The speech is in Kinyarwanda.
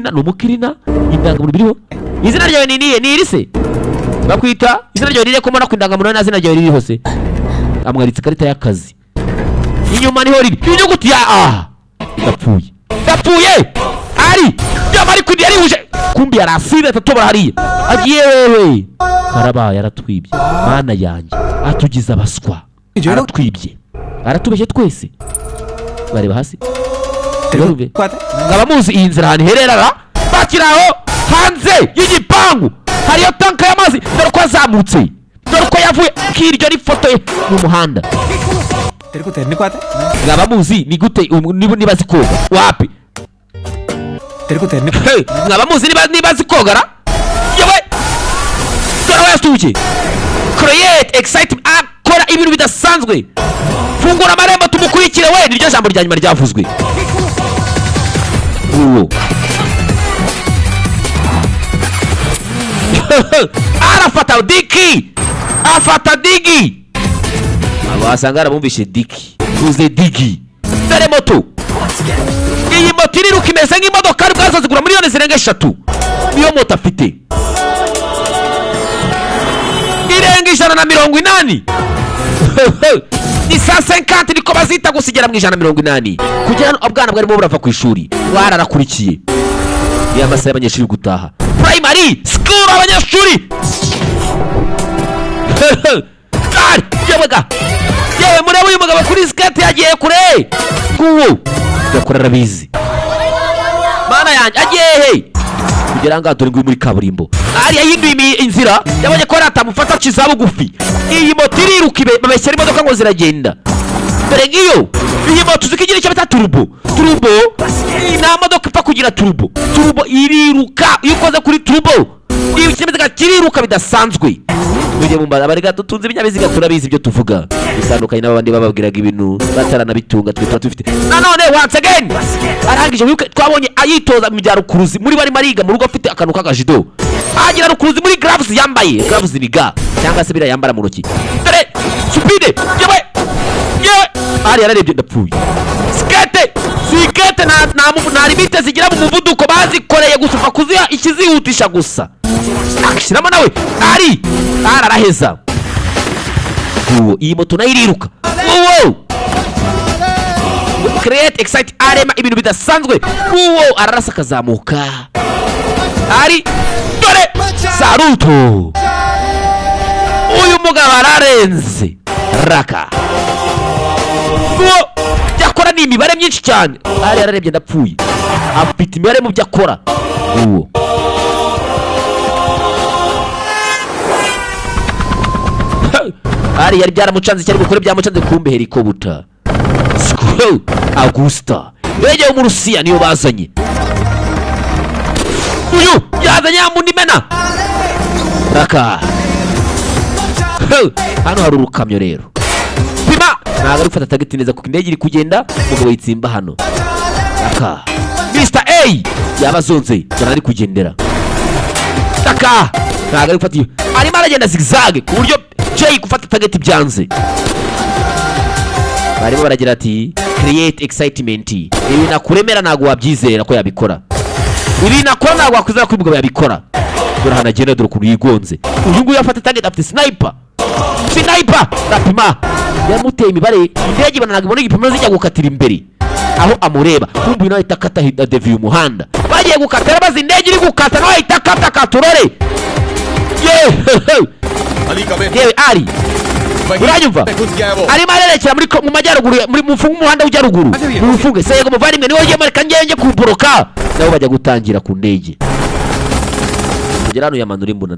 kirina n'umukirina indangamuntu biriho izina ryawe ni irise bakwita izina ryawe rire ko mbona ku indangamuntu na zina ryawe riri hose amwaritse ikarita y'akazi inyuma niho riri inyuguti ya A ndapfuye ari byamari kwindi yari huje kumbi yarasire tatobora hariya agiye wewe karabaye aratwibye mana yanjye atugize abaswa aratwibye aratubeshye twese bareba hasi ngaba muzi iyi nzira hano iherera bakiraho hanze y'igipangu hariyo tanka y'amazi dore ko azamutse dore ko yavuye kiryo ni foto ye mu muhanda ngaba muzi ni gute niba zikoga wapi ngaba muzi niba zikogara yewe dore aho yasuye create excitement akora ibintu bidasanzwe fungura amarembo tumukurikire we niryo jambo rya nyuma ryavuzwe uwo afata digi abasanga arabumvishe digi uze digi dore moto iyi moto iriruka imeze nk'imodoka ari bwazo zigura miliyoni zirenga 3 niyo moto afite irenga 180 ni 150 niko bazita gusigera mu 180 kugira ngo abwana bwarimo burava ku ishuri wararakurikiye ya masaha y'abanyeshuri gutaha primary school abanyeshuri yewe murebe uyu mugabo kuri skate yagiye kure nguwo yakorera bizi mana yanjye agiye kugira ngo atore muri kaburimbo ari yahinduye inzira yabonye ko atamufata ciza bugufi iyi moto iriruka babeshyira imodoka ngo ziragenda dore ngiyo iyi moto zikigira icyo bita turbo nta modoka ipfa kugira turbo iriruka iyo ukoze kuri turbo iyo ikinyabiziga kiriruka bidasanzwe ujye mu mbaraga barega tutunze ibinyabiziga turabizi ibyo tuvuga bitandukanye n'abandi bababwiraga ibintu bataranabitunga twita dufite nanone once again arangije wibuke twabonye ayitoza mu byarukuruzi muri bari mariga mu rugo afite akantu k'akajido agira rukuruzi muri gloves yambaye gloves ni ga cyangwa se bira yambara mu ntoki dore supide yewe ari yararebye ndapfuye skate nta limite zigira mu muvuduko bazikoreye gusufa kuziha ikizihutisha gusa akishiramo nawe ari araheza uwo iyi moto nayo iriruka uwo create excite arema ibintu bidasanzwe uwo ararasa akazamuka ari dore saruto uyu mugabo ararenze raka uwo yakora ni imibare myinshi cyane ari yararebye ndapfuye afite imibare mu byo akora uwo ari yari byaramucanze cyari gukora byamucanze kumbe helikopter Augusta yegeye mu Rusiya niyo bazanye uyu yazanye amunimena raka hano hari urukamyo rero pima ntago ari gufata tageti neza kuko indege iri kugenda umugabo yitsimba hano raka Mr. A yabazonze cyane ari kugendera raka ntago ari gufata arimo aragenda zigzag ku buryo Jay gufata tageti byanze barimo baragira ati create excitement ibi nakuremera nago wabyizera ko yabikora ibi nakora nago wakwizera ko umugabo yabikora dore hanagenda dore kuri yigonze uyu nguyu afata tageti afite sniper rapima yamuteye imibare indege bananaga ibona igipimo zijya gukatira imbere aho amureba kumbi nawe itakata deviye umuhanda bagiye gukatira bazi indege iri gukata nawe itakata katurore yewe ari uranyumva arimo arerekera mu majyaruguru muri mufunga umuhanda ujya ruguru mufunge sego muvandimwe niwe ugiye mareka ngenge kuboroka nabo bajya gutangira ku ndege kugera hano yamanura imbunda